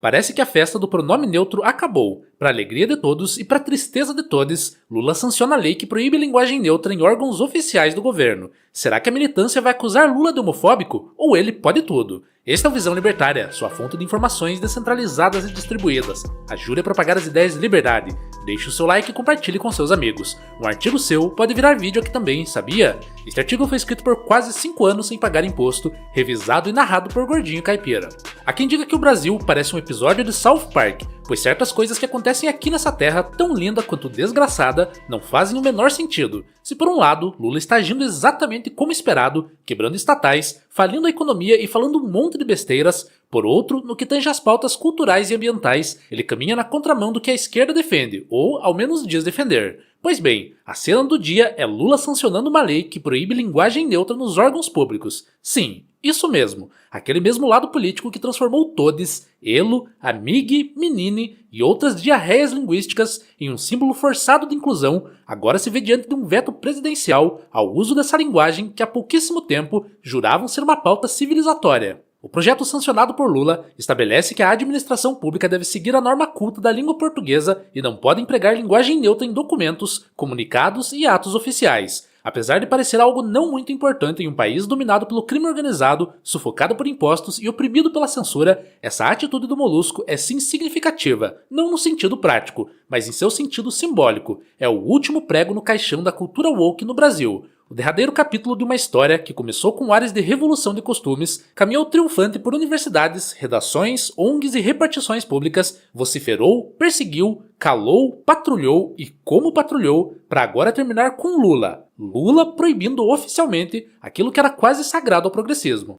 Parece que a festa do pronome neutro acabou. Para alegria de todos e para tristeza de todos, Lula sanciona a lei que proíbe linguagem neutra em órgãos oficiais do governo. Será que a militância vai acusar Lula de homofóbico? Ou ele pode tudo? Esta é o Visão Libertária, sua fonte de informações descentralizadas e distribuídas. Ajude a propagar as ideias de liberdade. Deixe o seu like e compartilhe com seus amigos. Um artigo seu pode virar vídeo aqui também, sabia? Este artigo foi escrito por quase 5 anos sem pagar imposto, revisado e narrado por Gordinho Caipira. Há quem diga que o Brasil parece um episódio de South Park, pois certas coisas que acontecem aqui nessa terra, tão linda quanto desgraçada, não fazem o menor sentido. Se por um lado, Lula está agindo exatamente como esperado, quebrando estatais, falindo a economia e falando um monte de besteiras, por outro, no que tange às pautas culturais e ambientais, ele caminha na contramão do que a esquerda defende, ou ao menos diz defender. Pois bem, a cena do dia é Lula sancionando uma lei que proíbe linguagem neutra nos órgãos públicos. Sim, isso mesmo, aquele mesmo lado político que transformou todes, elo, amigue, menine e outras diarreias linguísticas em um símbolo forçado de inclusão, agora se vê diante de um veto presidencial ao uso dessa linguagem que há pouquíssimo tempo juravam ser uma pauta civilizatória. O projeto sancionado por Lula estabelece que a administração pública deve seguir a norma culta da língua portuguesa e não pode empregar linguagem neutra em documentos, comunicados e atos oficiais. Apesar de parecer algo não muito importante em um país dominado pelo crime organizado, sufocado por impostos e oprimido pela censura, essa atitude do Molusco é sim significativa, não no sentido prático, mas em seu sentido simbólico. É o último prego no caixão da cultura woke no Brasil. O derradeiro capítulo de uma história que começou com ares de revolução de costumes, caminhou triunfante por universidades, redações, ONGs e repartições públicas, vociferou, perseguiu, calou, patrulhou e como patrulhou, para agora terminar com Lula. Lula proibindo oficialmente aquilo que era quase sagrado ao progressismo.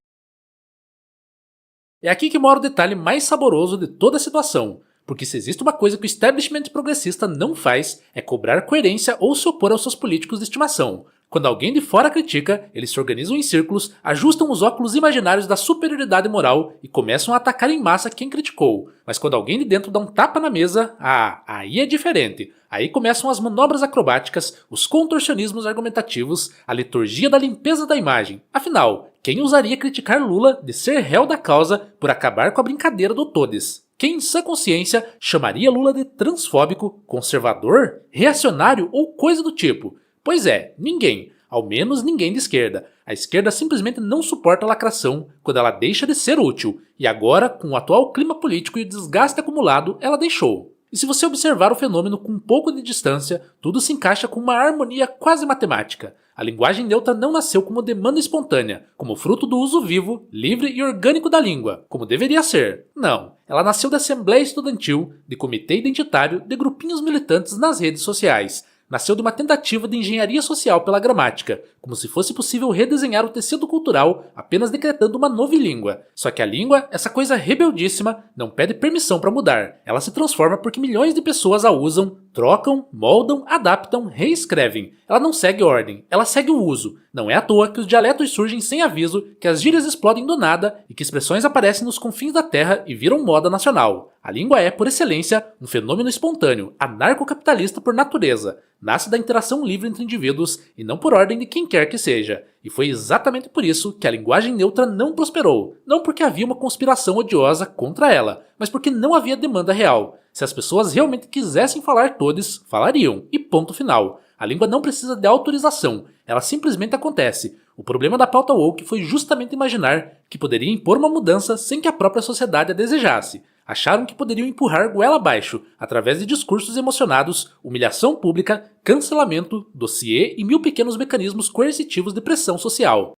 É aqui que mora o detalhe mais saboroso de toda a situação. Porque se existe uma coisa que o establishment progressista não faz, é cobrar coerência ou se opor aos seus políticos de estimação. Quando alguém de fora critica, eles se organizam em círculos, ajustam os óculos imaginários da superioridade moral e começam a atacar em massa quem criticou. Mas quando alguém de dentro dá um tapa na mesa, aí é diferente. Aí começam as manobras acrobáticas, os contorcionismos argumentativos, a liturgia da limpeza da imagem. Afinal, quem ousaria criticar Lula de ser réu da causa por acabar com a brincadeira do todes? Quem em sã consciência chamaria Lula de transfóbico, conservador, reacionário ou coisa do tipo? Pois é, ninguém. Ao menos ninguém de esquerda. A esquerda simplesmente não suporta a lacração quando ela deixa de ser útil. E agora, com o atual clima político e o desgaste acumulado, ela deixou. E se você observar o fenômeno com um pouco de distância, tudo se encaixa com uma harmonia quase matemática. A linguagem neutra não nasceu como demanda espontânea, como fruto do uso vivo, livre e orgânico da língua, como deveria ser. Não, ela nasceu da assembleia estudantil, de comitê identitário, de grupinhos militantes nas redes sociais. Nasceu de uma tentativa de engenharia social pela gramática, como se fosse possível redesenhar o tecido cultural apenas decretando uma nova língua. Só que a língua, essa coisa rebeldíssima, não pede permissão para mudar. Ela se transforma porque milhões de pessoas a usam, trocam, moldam, adaptam, reescrevem. Ela não segue ordem, ela segue o uso. Não é à toa que os dialetos surgem sem aviso, que as gírias explodem do nada e que expressões aparecem nos confins da terra e viram moda nacional. A língua é, por excelência, um fenômeno espontâneo, anarcocapitalista por natureza. Nasce da interação livre entre indivíduos e não por ordem de quem quer que seja. E foi exatamente por isso que a linguagem neutra não prosperou. Não porque havia uma conspiração odiosa contra ela, mas porque não havia demanda real. Se as pessoas realmente quisessem falar todes, falariam. E ponto final. A língua não precisa de autorização, ela simplesmente acontece. O problema da pauta woke foi justamente imaginar que poderia impor uma mudança sem que a própria sociedade a desejasse. Acharam que poderiam empurrar goela abaixo, através de discursos emocionados, humilhação pública, cancelamento, dossiê e 1000 pequenos mecanismos coercitivos de pressão social.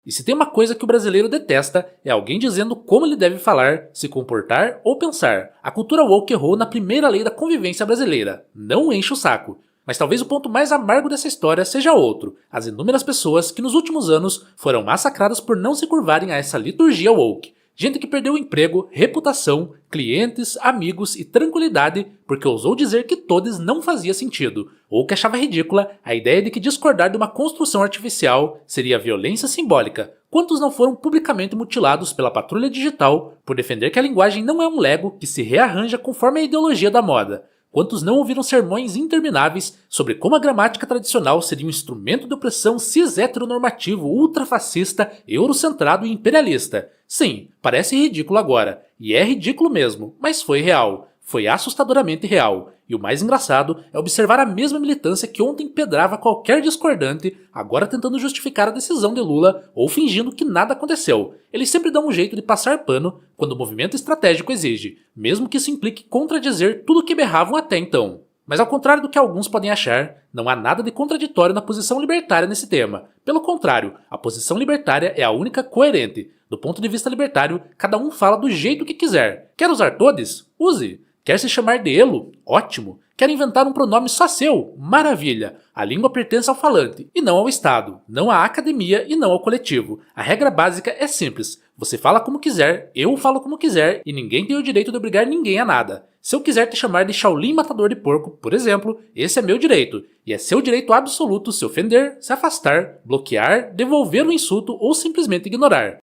E se tem uma coisa que o brasileiro detesta, é alguém dizendo como ele deve falar, se comportar ou pensar. A cultura woke errou na primeira lei da convivência brasileira. Não enche o saco. Mas talvez o ponto mais amargo dessa história seja outro: as inúmeras pessoas que nos últimos anos foram massacradas por não se curvarem a essa liturgia woke. Gente que perdeu emprego, reputação, clientes, amigos e tranquilidade porque ousou dizer que todes não fazia sentido, ou que achava ridícula a ideia de que discordar de uma construção artificial seria violência simbólica. Quantos não foram publicamente mutilados pela patrulha digital por defender que a linguagem não é um Lego que se rearranja conforme a ideologia da moda? Quantos não ouviram sermões intermináveis sobre como a gramática tradicional seria um instrumento de opressão cis-heteronormativo, ultrafascista, eurocentrado e imperialista? Sim, parece ridículo agora, e é ridículo mesmo, mas foi real. Foi assustadoramente real. E o mais engraçado é observar a mesma militância que ontem pedrava qualquer discordante, agora tentando justificar a decisão de Lula ou fingindo que nada aconteceu. Eles sempre dão um jeito de passar pano quando o movimento estratégico exige, mesmo que isso implique contradizer tudo o que berravam até então. Mas ao contrário do que alguns podem achar, não há nada de contraditório na posição libertária nesse tema. Pelo contrário, a posição libertária é a única coerente. Do ponto de vista libertário, cada um fala do jeito que quiser. Quer usar todes? Use! Quer se chamar de elo? Ótimo! Quer inventar um pronome só seu? Maravilha! A língua pertence ao falante, e não ao Estado, não à academia e não ao coletivo. A regra básica é simples. Você fala como quiser, eu falo como quiser, e ninguém tem o direito de obrigar ninguém a nada. Se eu quiser te chamar de Shaolin Matador de Porco, por exemplo, esse é meu direito. E é seu direito absoluto se ofender, se afastar, bloquear, devolver o insulto ou simplesmente ignorar.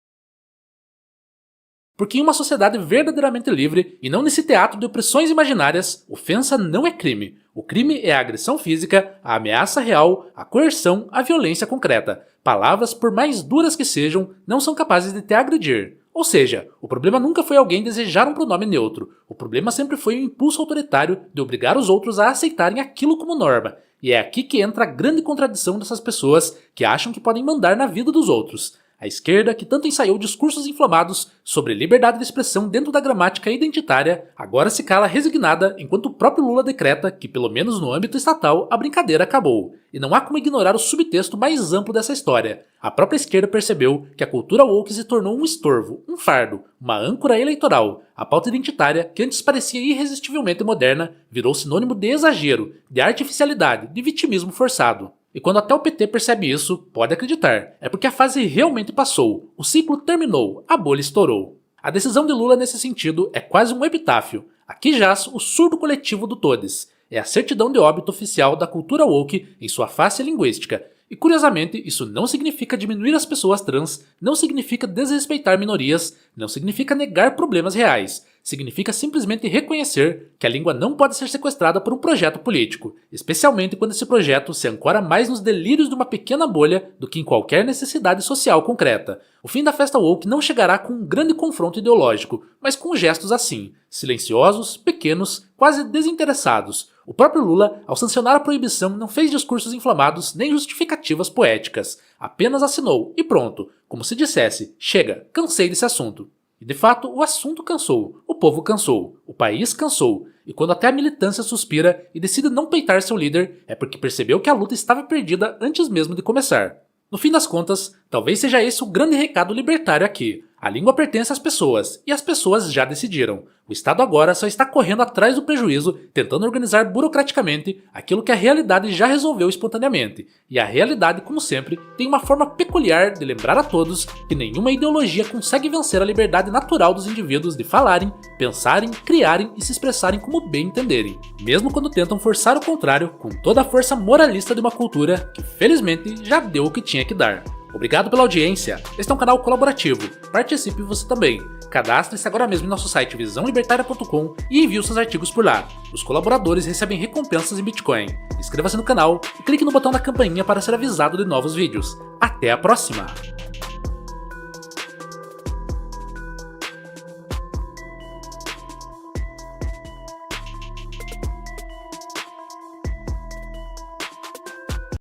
Porque em uma sociedade verdadeiramente livre, e não nesse teatro de opressões imaginárias, ofensa não é crime. O crime é a agressão física, a ameaça real, a coerção, a violência concreta. Palavras, por mais duras que sejam, não são capazes de te agredir. Ou seja, o problema nunca foi alguém desejar um pronome neutro. O problema sempre foi o impulso autoritário de obrigar os outros a aceitarem aquilo como norma. E é aqui que entra a grande contradição dessas pessoas que acham que podem mandar na vida dos outros. A esquerda, que tanto ensaiou discursos inflamados sobre liberdade de expressão dentro da gramática identitária, agora se cala resignada enquanto o próprio Lula decreta que, pelo menos no âmbito estatal, a brincadeira acabou. E não há como ignorar o subtexto mais amplo dessa história. A própria esquerda percebeu que a cultura woke se tornou um estorvo, um fardo, uma âncora eleitoral. A pauta identitária, que antes parecia irresistivelmente moderna, virou sinônimo de exagero, de artificialidade, de vitimismo forçado. E quando até o PT percebe isso, pode acreditar, é porque a fase realmente passou, o ciclo terminou, a bolha estourou. A decisão de Lula nesse sentido é quase um epitáfio. Aqui jaz o surdo coletivo do todes. É a certidão de óbito oficial da cultura woke em sua face linguística. E curiosamente, isso não significa diminuir as pessoas trans, não significa desrespeitar minorias, não significa negar problemas reais. Significa simplesmente reconhecer que a língua não pode ser sequestrada por um projeto político, especialmente quando esse projeto se ancora mais nos delírios de uma pequena bolha do que em qualquer necessidade social concreta. O fim da festa woke não chegará com um grande confronto ideológico, mas com gestos assim, silenciosos, pequenos, quase desinteressados. O próprio Lula, ao sancionar a proibição, não fez discursos inflamados nem justificativas poéticas. Apenas assinou e pronto, como se dissesse, chega, cansei desse assunto. E de fato, o assunto cansou, o povo cansou, o país cansou, e quando até a militância suspira e decide não peitar seu líder, é porque percebeu que a luta estava perdida antes mesmo de começar. No fim das contas, talvez seja esse o grande recado libertário aqui. A língua pertence às pessoas, e as pessoas já decidiram. O Estado agora só está correndo atrás do prejuízo, tentando organizar burocraticamente aquilo que a realidade já resolveu espontaneamente. E a realidade, como sempre, tem uma forma peculiar de lembrar a todos que nenhuma ideologia consegue vencer a liberdade natural dos indivíduos de falarem, pensarem, criarem e se expressarem como bem entenderem, mesmo quando tentam forçar o contrário com toda a força moralista de uma cultura que, felizmente, já deu o que tinha que dar. Obrigado pela audiência. Este é um canal colaborativo. Participe você também. Cadastre-se agora mesmo em nosso site visãolibertaria.com e envie os seus artigos por lá. Os colaboradores recebem recompensas em Bitcoin. Inscreva-se no canal e clique no botão da campainha para ser avisado de novos vídeos. Até a próxima!